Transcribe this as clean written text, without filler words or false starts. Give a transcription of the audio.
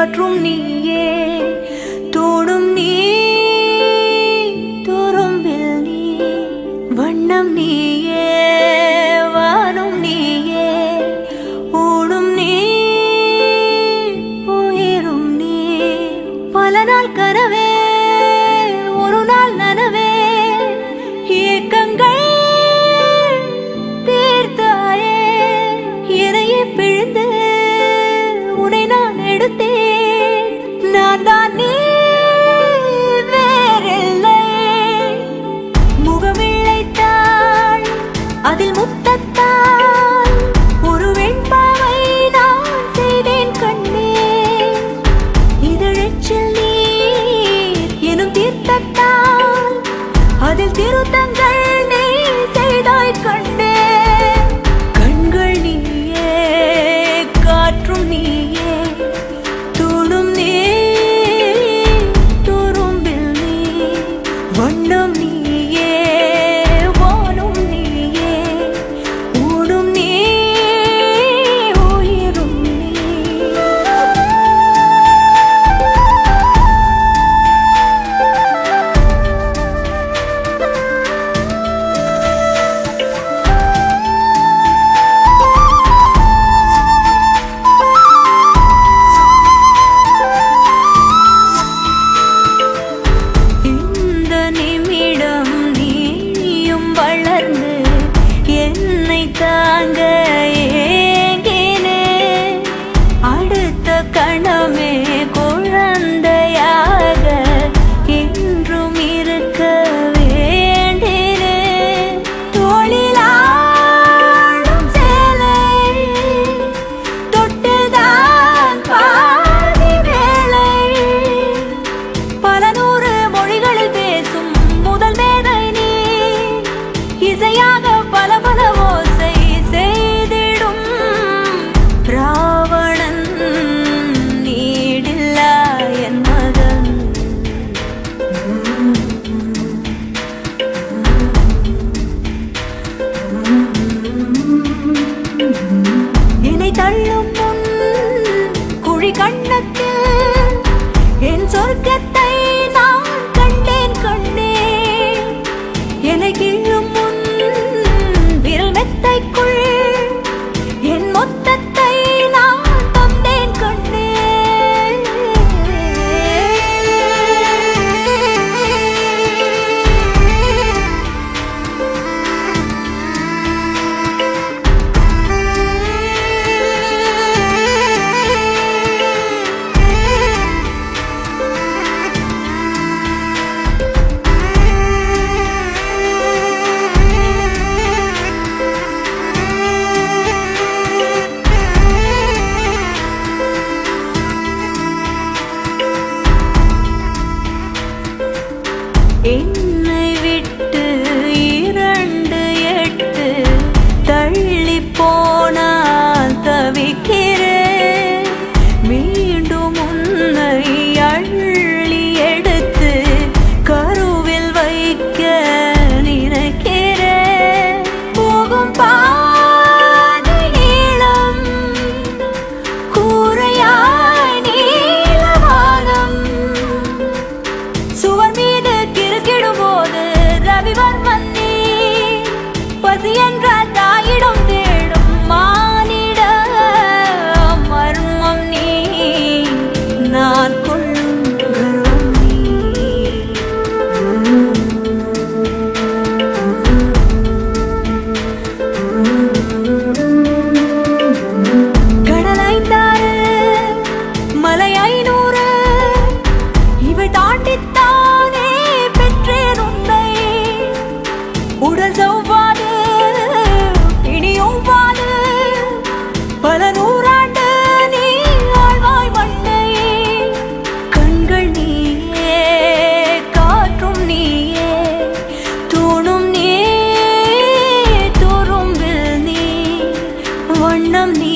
காற்றும் நீயே தோடும் நீ துரும்பில் நீ வண்ணம் நீயே வானும் நீயே ஊடும் நீ உயிரும் நீ பல நாள் கனவே ஒரு நாள் நனவே ஏக்கங்கள் தீர்த்தாயே இறையை பிழிந்து உன்னை நான் எடுத்தேன் நான் தான் நீ வேறில்லை முகமிழைத்தாள் அதில் முத்தத்தால் ஒரு வெண்பாவை நான் செய்தேன் கண்ணே இதழச்சில் நீர் எனும் தீர்த்தத்தால் அதில் திருத்தங்கள் நீ செய்தாய் கண்ணே கண்கள் நீயே காற்றும் நீயே தூணும் நீ துரும்பில் நீ வண்ணம் நீயே வானும் நீயே ஊடும் நீ உயிரும் நீ இந்த நிமிடம் நீயும் வளர்ந்து என்னை தாங்க ஏங்கினே அடுத்த கணமே குழந்தையாக என்றும் இருக்க வேண்டினே தோளிலாடும் சேலை தொட்டுதான் பாதி வேளை பல நூறு மொழிகளில் பேசும் முதல் மேதை நீ இசையாக பல பல ஓசை செய்திடும் ராவணன் நீடில்லா என் மகன் என்னை தள்ளும் முன் குழி கண்ணத்தில் என் சொர்க்கத்தை நான் கண்டேன் கண்ணே என்னை கிள்ளும் முன் விரல் மெத்தைக்குள் என் மொத்தத்தை நான் தந்தேன் கண்ணே என்னை விட்டு 2 8 தள்ளி போனால் தவிக்கிறேன் மீண்டும் உன்னை அள்ளி எடுத்து கருவில் வைக்க நினைக்கிறேன் போகும் பாதை நீளம் கூரையாய் நீலவானம் சுவர் மீது கிறுக்கிடும் போது ரவிவர்மன் நீ பசி என்ற தாயிடம் தேடும் மானிட மர்மம் நீ நான் கொள்ளும் கர்வம் நீ கடல் 5 மலை 500 இவை தாண்டித்தானே பெற்றேன் உன்னை உடல் செவ்வாது இனியொவ்வாது பல நூறாண்டு நீ ஆழ்வாய் மண்ணை கண்கள் நீயே காற்றும் நீயே தூணும் நீ துரும்பில் நீ வண்ணம் நீ